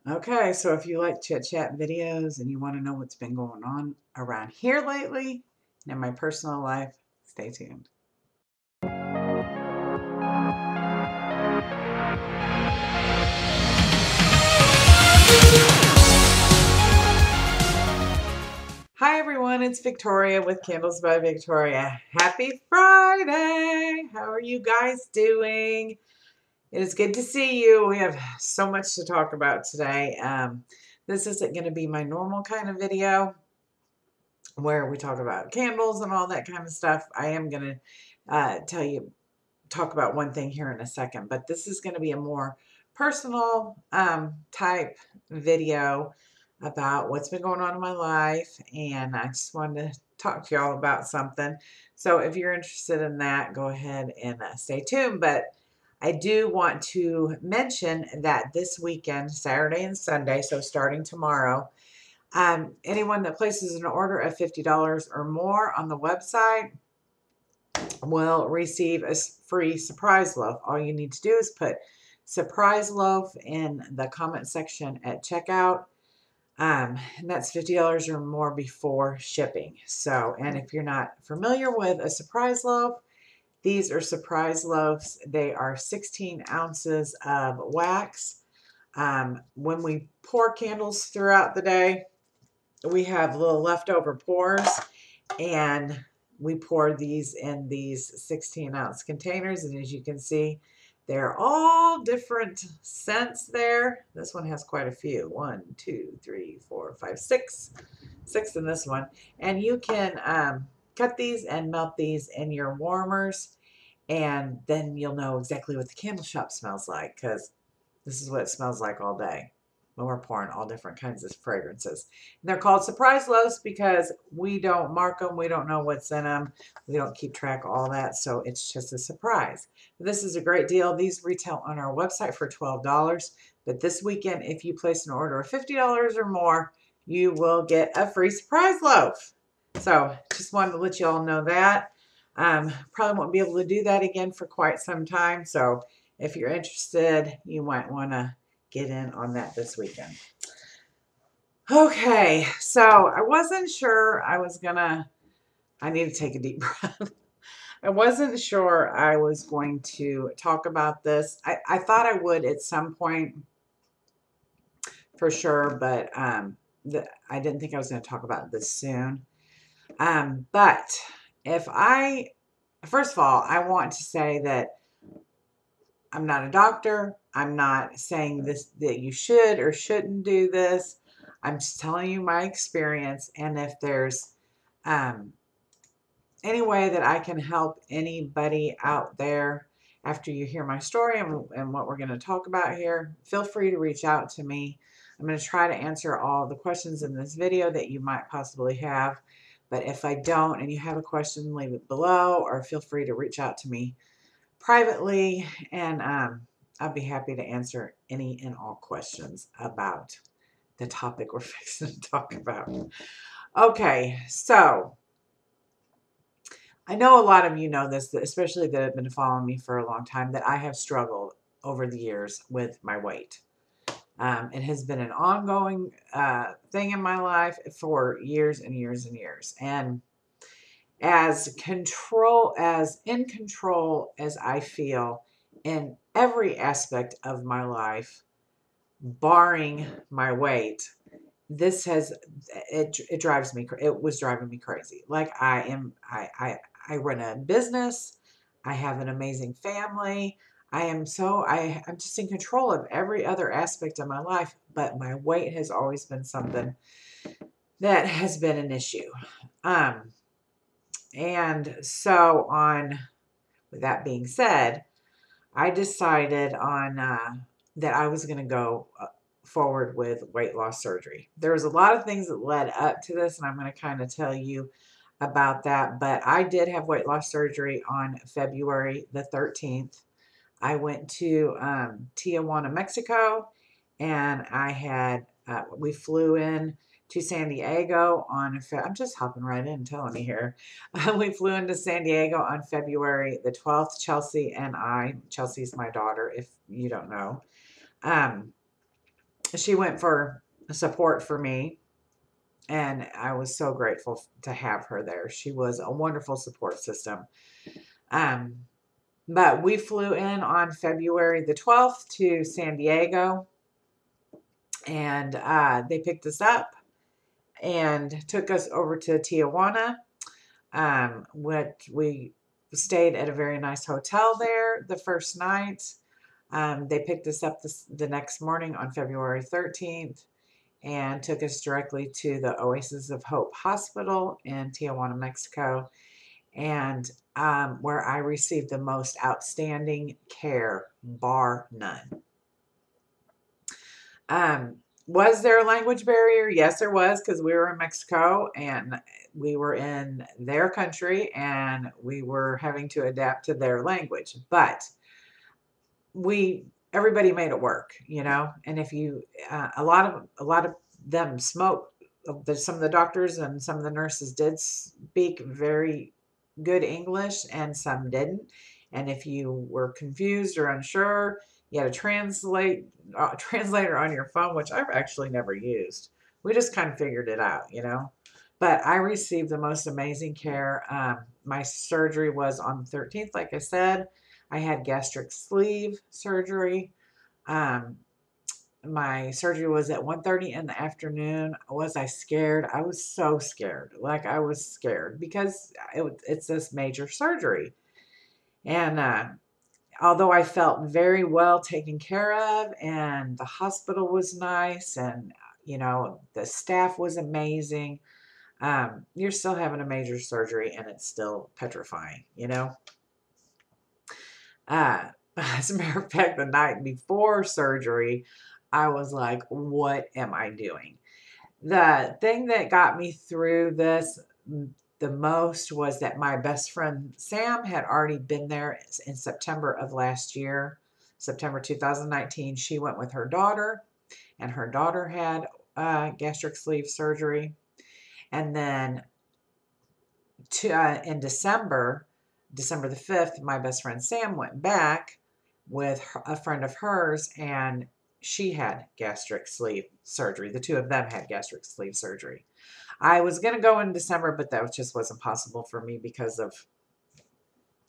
Okay, so if you like chit chat videos and you want to know what's been going on around here lately and in my personal life, stay tuned. Hi everyone, it's Victoria with Candles by Victoria. Happy Friday! How are you guys doing? It is good to see you. We have so much to talk about today. This isn't going to be my normal kind of video where we talk about candles and all that kind of stuff. I am going to talk about one thing here in a second, but this is going to be a more personal type video about what's been going on in my life, and I just wanted to talk to y'all about something. So if you're interested in that, go ahead and stay tuned. But I do want to mention that this weekend, Saturday and Sunday, so starting tomorrow, anyone that places an order of $50 or more on the website will receive a free surprise loaf. All you need to do is put surprise loaf in the comment section at checkout. And that's $50 or more before shipping. So, and if you're not familiar with a surprise loaf, these are surprise loaves. They are 16 ounces of wax. When we pour candles throughout the day, we have little leftover pours, and we pour these in these 16-ounce containers. And as you can see, they're all different scents there. This one has quite a few. 1, 2, 3, 4, 5, 6. 6 in this one. And you can cut these and melt these in your warmers, and then you'll know exactly what the candle shop smells like, because this is what it smells like all day when we're pouring all different kinds of fragrances. And they're called surprise loaves because we don't mark them. We don't know what's in them. We don't keep track of all that. So it's just a surprise. This is a great deal. These retail on our website for $12. But this weekend, if you place an order of $50 or more, you will get a free surprise loaf. So just wanted to let you all know that. Probably won't be able to do that again for quite some time. So if you're interested, you might want to get in on that this weekend. Okay, so I wasn't sure I need to take a deep breath. I wasn't sure I was going to talk about this. I thought I would at some point for sure, but I didn't think I was going to talk about this soon. But first of all, I want to say that I'm not a doctor. I'm not saying that you should or shouldn't do this. I'm just telling you my experience. And if there's any way that I can help anybody out there after you hear my story and what we're going to talk about here, feel free to reach out to me. I'm going to try to answer all the questions in this video that you might possibly have. But if I don't and you have a question, leave it below, or feel free to reach out to me privately, and I'll be happy to answer any and all questions about the topic we're fixing to talk about. Okay, so I know a lot of you know this, especially that have been following me for a long time, that I have struggled over the years with my weight. It has been an ongoing thing in my life for years and years and years. And as in control as I feel in every aspect of my life, barring my weight, it drives me. It was driving me crazy. Like I run a business. I have an amazing family. I'm just in control of every other aspect of my life, but my weight has always been something that has been an issue. And so with that being said, I decided that I was going to go forward with weight loss surgery. There was a lot of things that led up to this, and I'm going to kind of tell you about that. But I did have weight loss surgery on February the 13th. I went to Tijuana, Mexico, and we flew in to San Diego I'm just hopping right in and telling you here. We flew into San Diego on February the 12th, Chelsea's my daughter, if you don't know. she went for support for me, and I was so grateful to have her there. She was a wonderful support system. Um, but we flew in on February the 12th to San Diego, and they picked us up and took us over to Tijuana. What we stayed at a very nice hotel there the first night. They picked us up the next morning on February 13th and took us directly to the Oasis of Hope Hospital in Tijuana, Mexico, and where I received the most outstanding care, bar none. Was there a language barrier? Yes, there was, because we were in Mexico and we were in their country and we were having to adapt to their language. But everybody made it work, And if you, a lot of them smoke. Some of the doctors and some of the nurses did speak very good English, and some didn't. And if you were confused or unsure, you had a translator on your phone, which I've actually never used. We just kind of figured it out. But I received the most amazing care. My surgery was on the 13th, like I said. I had gastric sleeve surgery. Um, my surgery was at 1:30 in the afternoon. Was I scared? I was so scared. Like, I was scared because it's this major surgery. And although I felt very well taken care of, and the hospital was nice, and the staff was amazing, you're still having a major surgery and it's still petrifying. Uh, as a matter of fact, the night before surgery, I was like, what am I doing? The thing that got me through this the most was that my best friend Sam had already been there in September of last year, September 2019. She went with her daughter, and her daughter had gastric sleeve surgery. And then in December the 5th, my best friend Sam went back with a friend of hers, and she had gastric sleeve surgery. The two of them had gastric sleeve surgery. I was going to go in December, but that just wasn't possible for me because of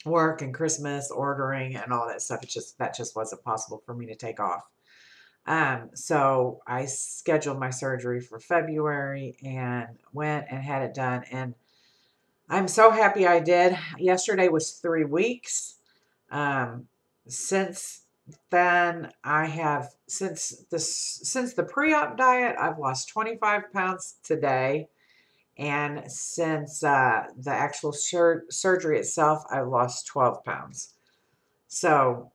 work and Christmas ordering and all that stuff. That just wasn't possible for me to take off. So I scheduled my surgery for February and went and had it done. And I'm so happy I did. Yesterday was 3 weeks. Since then, since the pre-op diet, I've lost 25 pounds today. And since the actual surgery itself, I've lost 12 pounds. So,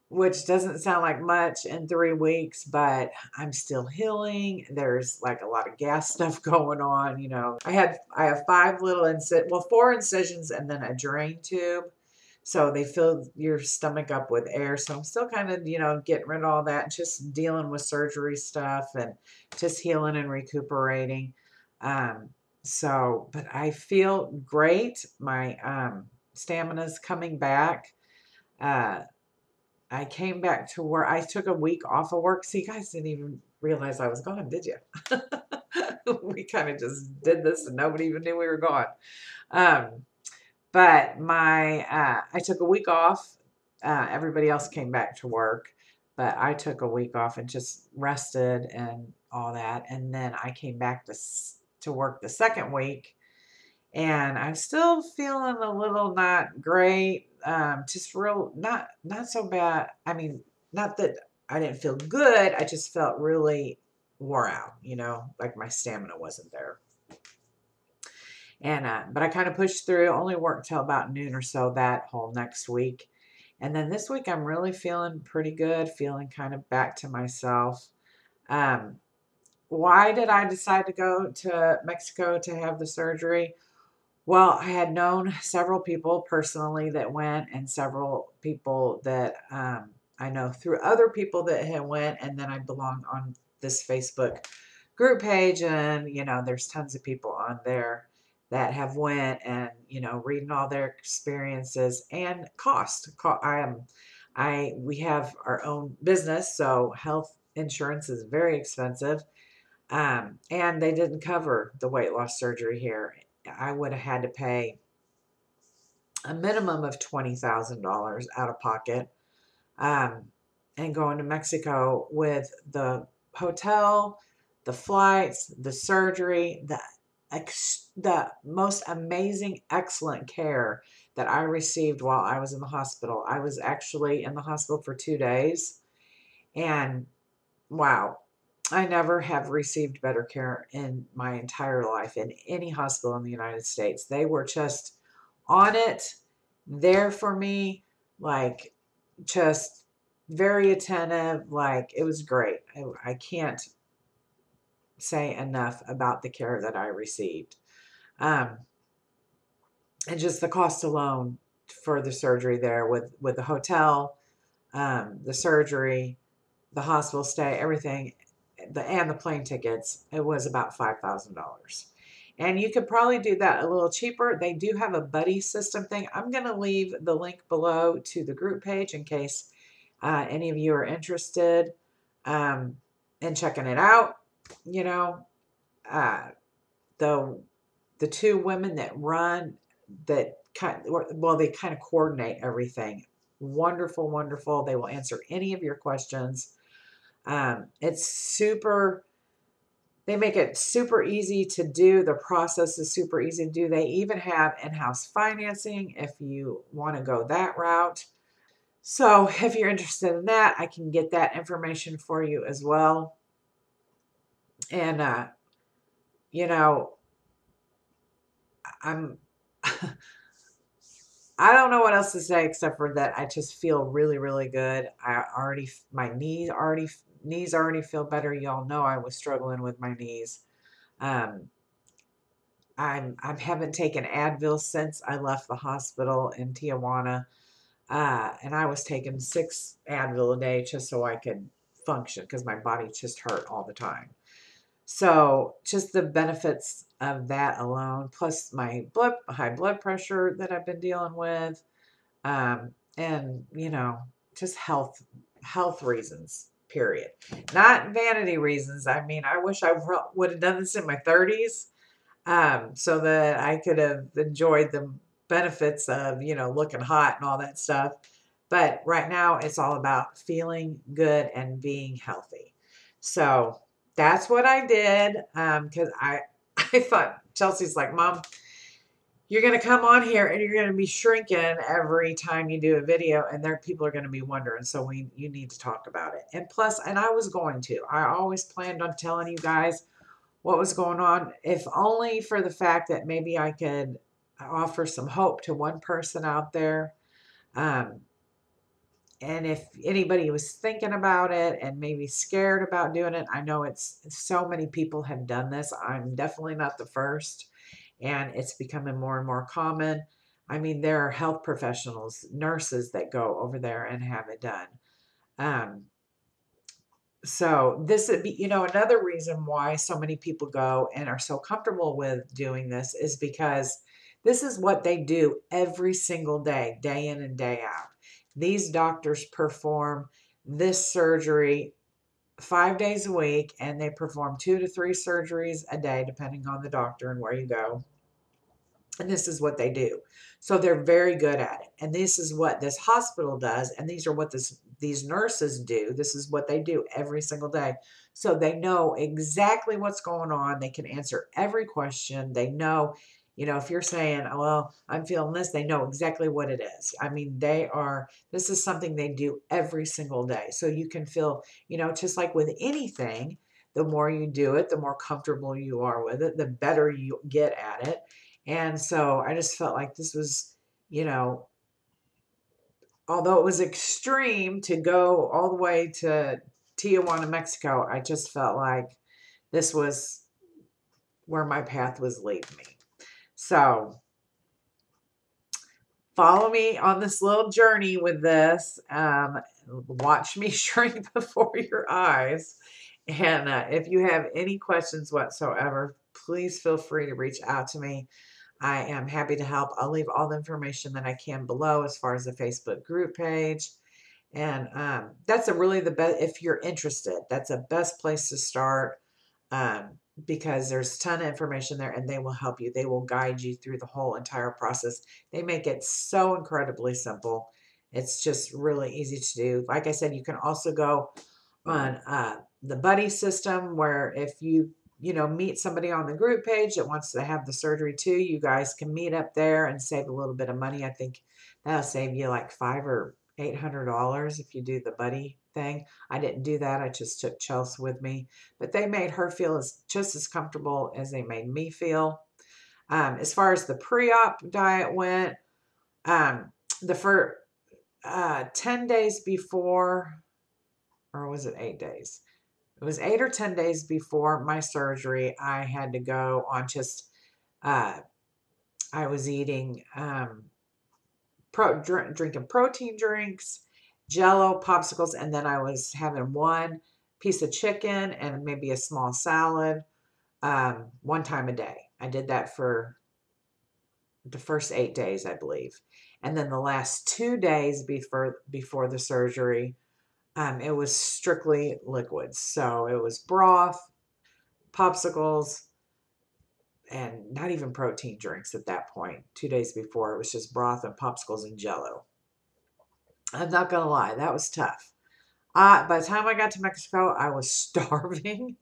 which doesn't sound like much in 3 weeks, but I'm still healing. There's like a lot of gas stuff going on. I have 4 incisions and then a drain tube. So they fill your stomach up with air. So I'm still kind of, getting rid of all that, just dealing with surgery stuff and just healing and recuperating. But I feel great. My stamina's coming back. I came back to work. I took a week off of work. See, you guys didn't even realize I was gone, did you? We kind of just did this and nobody even knew we were gone. But I took a week off. Everybody else came back to work, but I took a week off and just rested and all that. And then I came back to work the second week, and I'm still feeling a little not great. Just not so bad. I mean, not that I didn't feel good. I just felt really wore out, like my stamina wasn't there. And but I kind of pushed through. Only worked till about noon or so that whole next week. And then this week I'm really feeling pretty good, feeling kind of back to myself. Why did I decide to go to Mexico to have the surgery? Well, I had known several people personally that went, and several people that I know through other people that had went, and then I belong on this Facebook group page, and there's tons of people on there that have went, and reading all their experiences and cost. We have our own business, so health insurance is very expensive. And they didn't cover the weight loss surgery here. I would have had to pay a minimum of $20,000 out of pocket, um, and going to Mexico with the hotel, the flights, the surgery, the most amazing, excellent care that I received while I was in the hospital. I was actually in the hospital for 2 days, and wow, I never have received better care in my entire life in any hospital in the United States. They were just on it, there for me, like just very attentive. Like it was great. I can't say enough about the care that I received. Um, and just the cost alone for the surgery there with the hotel, the surgery, the hospital stay, everything, and the plane tickets, it was about $5,000. And you could probably do that a little cheaper. They do have a buddy system thing. I'm going to leave the link below to the group page in case any of you are interested in checking it out. You know, uh, the the two women that run that they kind of coordinate everything. Wonderful, wonderful. They will answer any of your questions. It's super, they make it super easy to do. The process is super easy to do. They even have in-house financing if you want to go that route. So if you're interested in that, I can get that information for you as well. And, you know, I'm, I don't know what else to say except for that I just feel really, really good. My knees already feel better. Y'all know I was struggling with my knees. Um, I haven't taken Advil since I left the hospital in Tijuana, and I was taking 6 Advil a day just so I could function because my body just hurt all the time. So just the benefits of that alone, plus my high blood pressure that I've been dealing with, and just health reasons. Period. Not vanity reasons. I mean, I wish I would have done this in my 30s, so that I could have enjoyed the benefits of, looking hot and all that stuff. But right now, it's all about feeling good and being healthy. So that's what I did, because I thought Chelsea's like, Mom, you're going to come on here and you're going to be shrinking every time you do a video, and people are going to be wondering. So you need to talk about it. And plus, and I was going to. I always planned on telling you guys what was going on, if only for the fact that maybe I could offer some hope to one person out there. Um, and if anybody was thinking about it and maybe scared about doing it, I know it's so many people have done this. I'm definitely not the first, and it's becoming more and more common. I mean, there are health professionals, nurses that go over there and have it done. Um, so this would be, another reason why so many people go and are so comfortable with doing this is because this is what they do every single day, day in and day out. These doctors perform this surgery 5 days a week, and they perform 2 to 3 surgeries a day, depending on the doctor and where you go. And this is what they do. So they're very good at it. And this is what this hospital does. And these are what these nurses do. This is what they do every single day. So they know exactly what's going on. They can answer every question. They know, if you're saying, oh, well, I'm feeling this, they know exactly what it is. I mean, this is something they do every single day. So you can feel, just like with anything, the more you do it, the more comfortable you are with it, the better you get at it. And so I just felt like this was, although it was extreme to go all the way to Tijuana, Mexico, I just felt like this was where my path was leading me. So follow me on this little journey with this. Watch me shrink before your eyes. And if you have any questions whatsoever, please feel free to reach out to me. I am happy to help. I'll leave all the information that I can below as far as the Facebook group page. And that's really the best, if you're interested, that's a best place to start, um, because there's a ton of information there and they will help you. They will guide you through the whole entire process. They make it so incredibly simple. It's just really easy to do. Like I said, you can also go on the buddy system, where if you meet somebody on the group page that wants to have the surgery too, you guys can meet up there and save a little bit of money. I think that'll save you like $500 or $800 if you do the buddy thing. I didn't do that. I just took Chelsea with me, but they made her feel just as comfortable as they made me feel. As far as the pre-op diet went, the first 10 days before, or was it 8 days? It was 8 or 10 days before my surgery. I had to go on just, uh, I was eating, drinking protein drinks, Jello, popsicles, and then I was having one piece of chicken and maybe a small salad, one time a day. I did that for the first 8 days, I believe. And then the last 2 days before the surgery, it was strictly liquids. So it was broth, popsicles, and not even protein drinks at that point. 2 days before, it was just broth and popsicles and Jello. I'm not gonna lie, that was tough. By the time I got to Mexico, I was starving,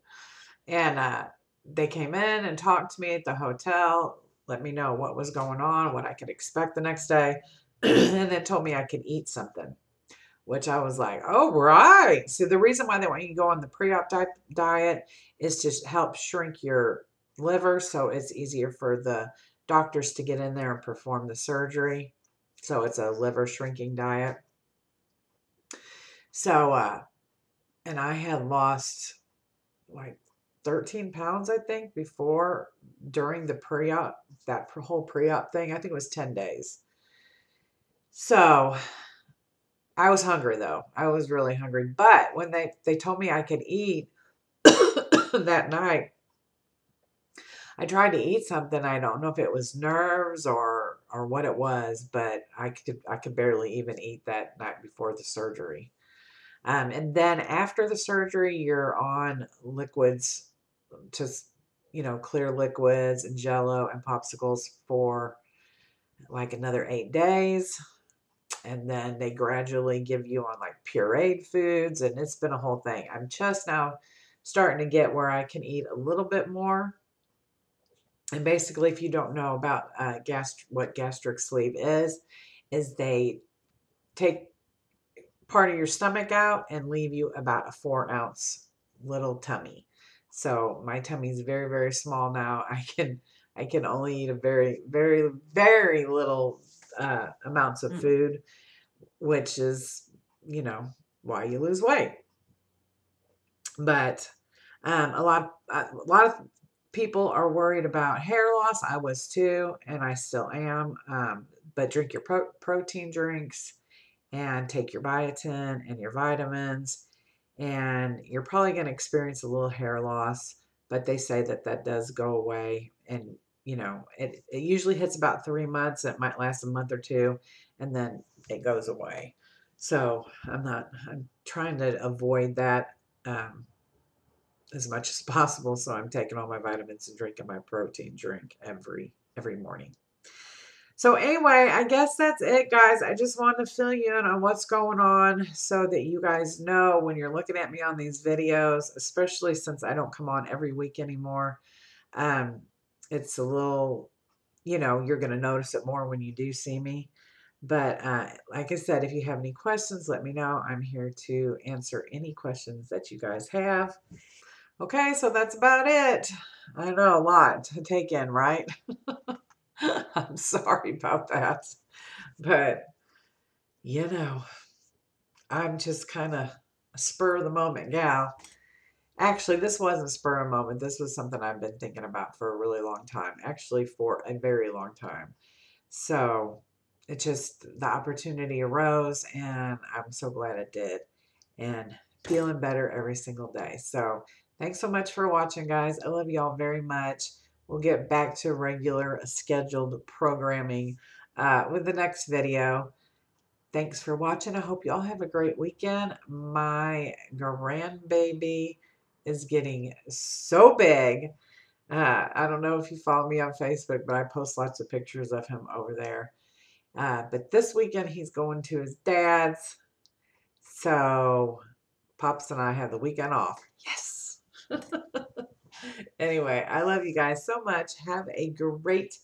and they came in and talked to me at the hotel, let me know what was going on, what I could expect the next day, and then told me I could eat something, which I was like, oh, right. So the reason why they want you to go on the pre-op diet is to help shrink your liver, so it's easier for the doctors to get in there and perform the surgery. So it's a liver shrinking diet. So, and I had lost like 13 pounds, I think, during the pre-op, that whole pre-op thing. I think it was 10 days. So I was hungry though. I was really hungry. But when they told me I could eat that night, I tried to eat something. I don't know if it was nerves or what it was, but I could barely even eat that night before the surgery. And then after the surgery, you're on liquids, just clear liquids and Jello and popsicles for like another 8 days. And then they gradually give you on like pureed foods, and it's been a whole thing. I'm just now starting to get where I can eat a little bit more. And basically, if you don't know about what gastric sleeve is they take part of your stomach out and leave you about a 4 ounce little tummy. So my tummy is very, very small now. I can only eat a very, very, very little amounts of food, which is, why you lose weight. But a lot of people are worried about hair loss. I was too, and I still am. But drink your protein drinks and take your biotin and your vitamins, and you're probably going to experience a little hair loss, but they say that does go away. And it usually hits about 3 months. It might last a month or two, and then it goes away. So I'm trying to avoid that um, as much as possible. So I'm taking all my vitamins and drinking my protein drink every morning. So anyway, I guess that's it, guys. I just wanted to fill you in on what's going on so that you guys know when you're looking at me on these videos, especially since I don't come on every week anymore. Um, it's a little, you're going to notice it more when you do see me. But like I said, if you have any questions, let me know. I'm here to answer any questions that you guys have. Okay, so that's about it. I know, a lot to take in, right? I'm sorry about that. But, I'm just kind of a spur of the moment gal. Actually, this wasn't spur of the moment. This was something I've been thinking about for a really long time. Actually, for a very long time. So it just, the opportunity arose, and I'm so glad it did. And feeling better every single day. So thanks so much for watching, guys. I love y'all very much. We'll get back to regular scheduled programming with the next video. Thanks for watching. I hope you all have a great weekend. My grandbaby is getting so big. I don't know if you follow me on Facebook, but I post lots of pictures of him over there. But this weekend he's going to his dad's. So Pops and I have the weekend off. Yes. Anyway, I love you guys so much. Have a great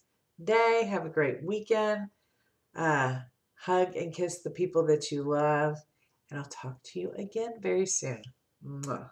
day. Have a great weekend. Hug and kiss the people that you love. And I'll talk to you again very soon. Mwah.